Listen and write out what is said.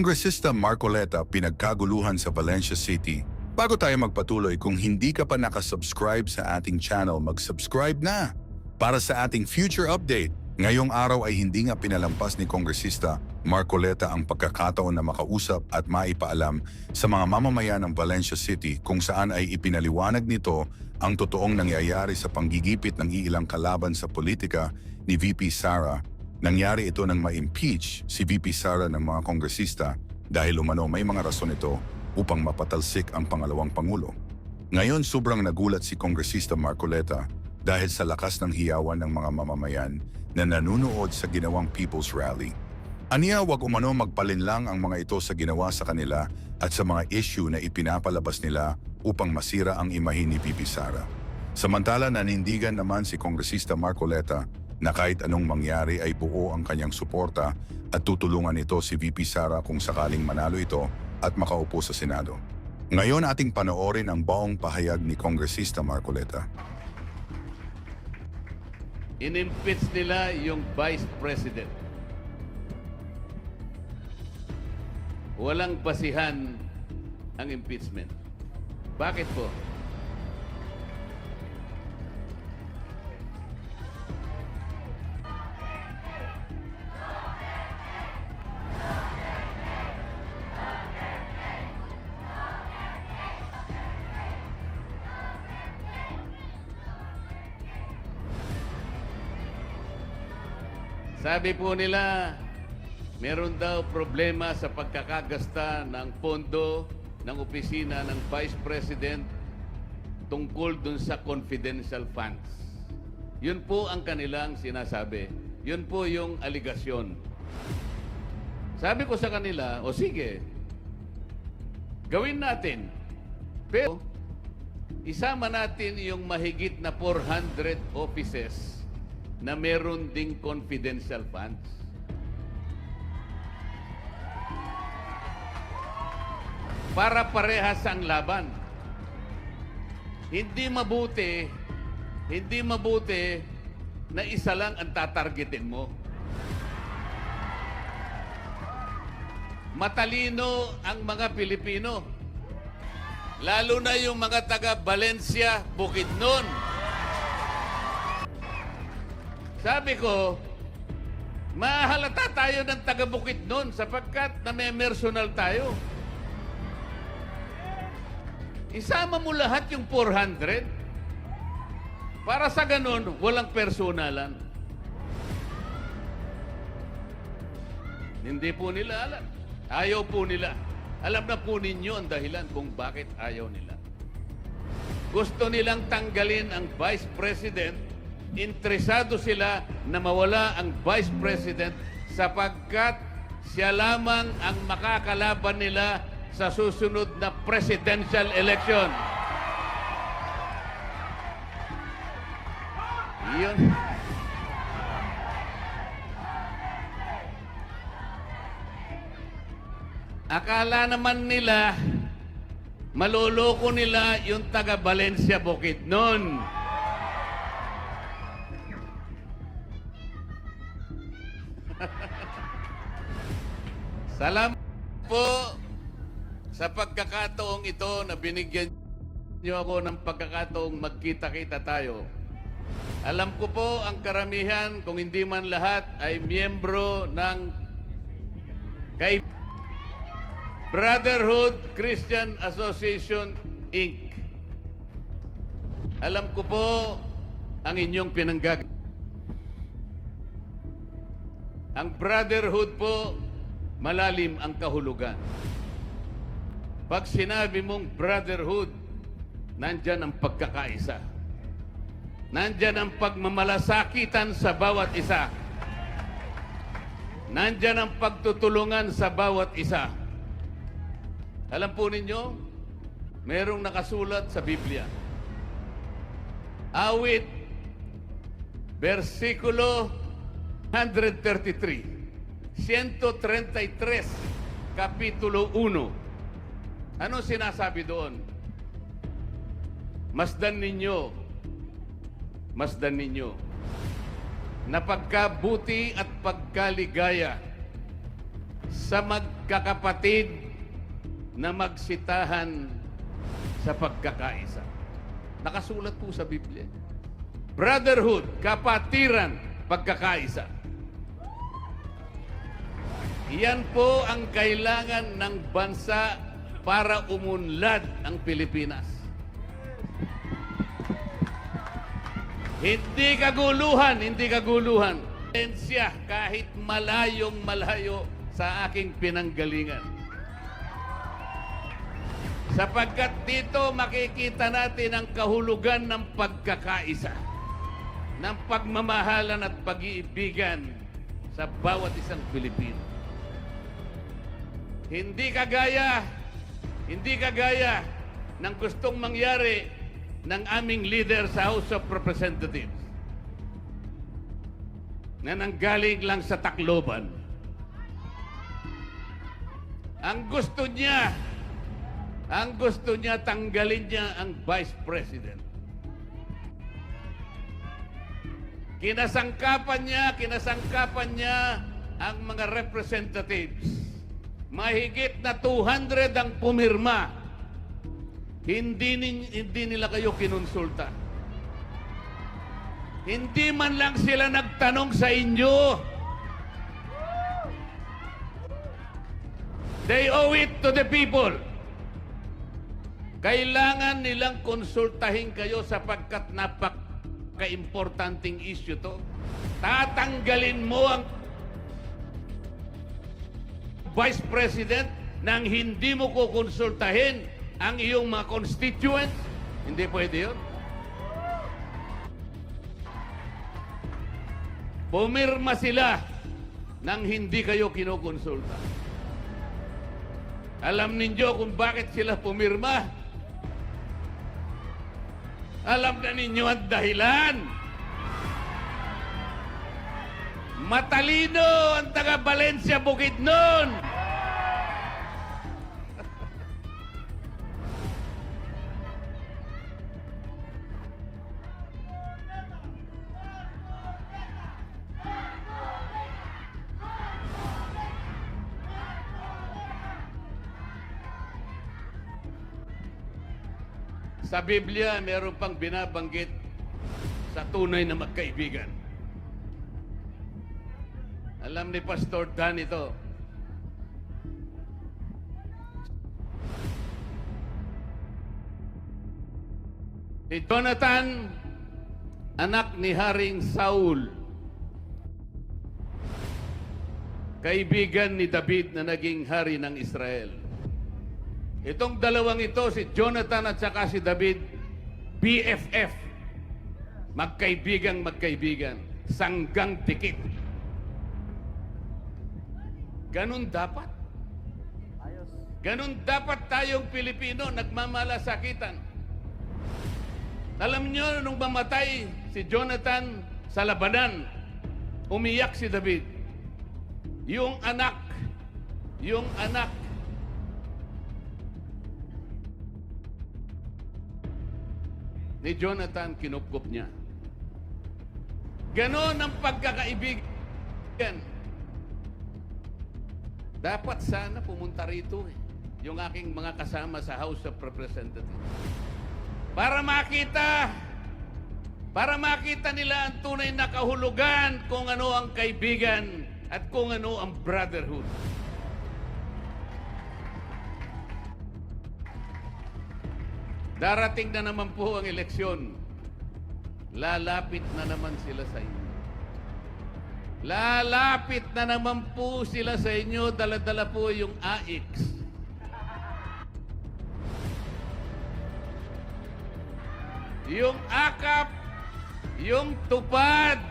Kongresista Marcoleta pinagkaguluhan sa Valencia City. Bago tayo magpatuloy, kung hindi ka pa nakasubscribe sa ating channel, mag-subscribe na para sa ating future update. Ngayong araw ay hindi nga pinalampas ni Kongresista Marcoleta ang pagkakataon na makausap at maipaalam sa mga mamamayan ng Valencia City kung saan ay ipinaliwanag nito ang totoong nangyayari sa panggigipit ng iilang kalaban sa politika ni VP Sara. Nangyari ito nang ma-impeach si VP Sara ng mga kongresista dahil umano may mga rason ito upang mapatalsik ang pangalawang pangulo. Ngayon sobrang nagulat si Kongresista Marcoleta dahil sa lakas ng hiyawan ng mga mamamayan na nanunood sa ginawang People's Rally. Aniya, wag umano magpalinlang ang mga ito sa ginawa sa kanila at sa mga issue na ipinapalabas nila upang masira ang imahe ni VP Sara. Samantala nanindigan naman si Kongresista Marcoleta na kahit anong mangyari ay buo ang kanyang suporta at tutulungan ito si VP Sara kung sakaling manalo ito at makaupo sa Senado. Ngayon ating panoorin ang buong pahayag ni Kongresista Marcoleta. In-impeach nila yung Vice President. Walang basihan ang impeachment. Bakit po? Sabi po nila, meron daw problema sa pagkakagasta ng pondo ng opisina ng Vice President tungkol dun sa confidential funds. Yun po ang kanilang sinasabi. Yun po yung aligasyon. Sabi ko sa kanila, o sige, gawin natin. Pero isama natin yung mahigit na 400 offices na meron ding confidential funds. Para parehas ang laban. Hindi mabuti na isa lang ang tatargetin mo. Matalino ang mga Pilipino. Lalo na yung mga taga Valencia, Bukidnon. Sabi ko, mahalata tayo ng taga Bukidnon sapagkat namemersonal tayo. Isama mo lahat yung 400 para sa ganun, walang personalan. Hindi po nila alam. Ayaw po nila. Alam na po ninyo ang dahilan kung bakit ayaw nila. Gusto nilang tanggalin ang Vice President. Interesado sila na mawala ang Vice President sapagkat siya lamang ang makakalaban nila sa susunod na presidential election. Iyon. Akala naman nila, maloloko nila yung taga Valencia Bukidnon. Salamat po sa pagkakataong ito na binigyan niyo ako ng pagkakataong magkita-kita tayo. Alam ko po ang karamihan, kung hindi man lahat, ay miyembro ng Brotherhood Christian Association, Inc. Alam ko po ang inyong pinanggagawa. Ang Brotherhood po, malalim ang kahulugan. Pag sinabi mong brotherhood, nandyan ang pagkakaisa. Nandyan ang pagmamalasakitan sa bawat isa. Nandyan ang pagtutulungan sa bawat isa. Alam po ninyo, merong nakasulat sa Biblia. Awit, versikulo 133, 133, kapitulo 1. Ano sinasabi doon? Masdan ninyo na pagkabuti at pagkaligaya sa magkakapatid na magsitahan sa pagkakaisa. Nakasulat po sa Biblia. Brotherhood, kapatiran, pagkakaisa. Iyan po ang kailangan ng bansa para umunlad ang Pilipinas. Hindi kaguluhan, hindi kaguluhan. Siya kahit malayong malayo sa aking pinanggalingan. Sapagkat dito makikita natin ang kahulugan ng pagkakaisa, ng pagmamahalan at pag-iibigan sa bawat isang Pilipino. Hindi kagaya ng gustong mangyari ng aming leader sa House of Representatives na nanggaling lang sa Tacloban. Ang gusto niya tanggalin niya ang Vice President. Kinasangkapan niya ang mga representatives. Mahigit na 200 ang pumirma. Hindi nila kayo kinonsulta. Hindi man lang sila nagtanong sa inyo. They owe it to the people. Kailangan nilang konsultahin kayo sapagkat napaka-importanting issue to. Tatanggalin mo ang Vice President nang hindi mo kukonsultahin ang iyong mga constituents? Hindi pwede yun. Pumirma sila nang hindi kayo kinukonsulta. Alam ninyo kung bakit sila pumirma? Alam na ninyo ang dahilan. Matalino ang taga Valencia Bukidnon. Sa Biblia, meron pang binabanggit sa tunay na magkaibigan. Alam ni Pastor Dan ito. Si Jonathan, anak ni Haring Saul, kaibigan ni David na naging hari ng Israel. Itong dalawang ito, si Jonathan at saka si David, BFF. Magkaibigan, sanggang dikit. Ganun dapat. Ganun dapat tayong Pilipino, nagmamalasakitan. Alam nyo, nung mamatay si Jonathan sa labanan, umiyak si David. Yung anak ni Jonathan, kinupkup niya. Ganon ang pagkakaibigan. Dapat sana pumunta rito yung aking mga kasama sa House of Representatives. Para makita nila ang tunay na kahulugan kung ano ang kaibigan at kung ano ang brotherhood. Darating na naman po ang eleksyon. Lalapit na naman sila sa inyo. Lalapit na naman po sila sa inyo. Dala-dala po yung AX. Yung AKAP, yung tupad,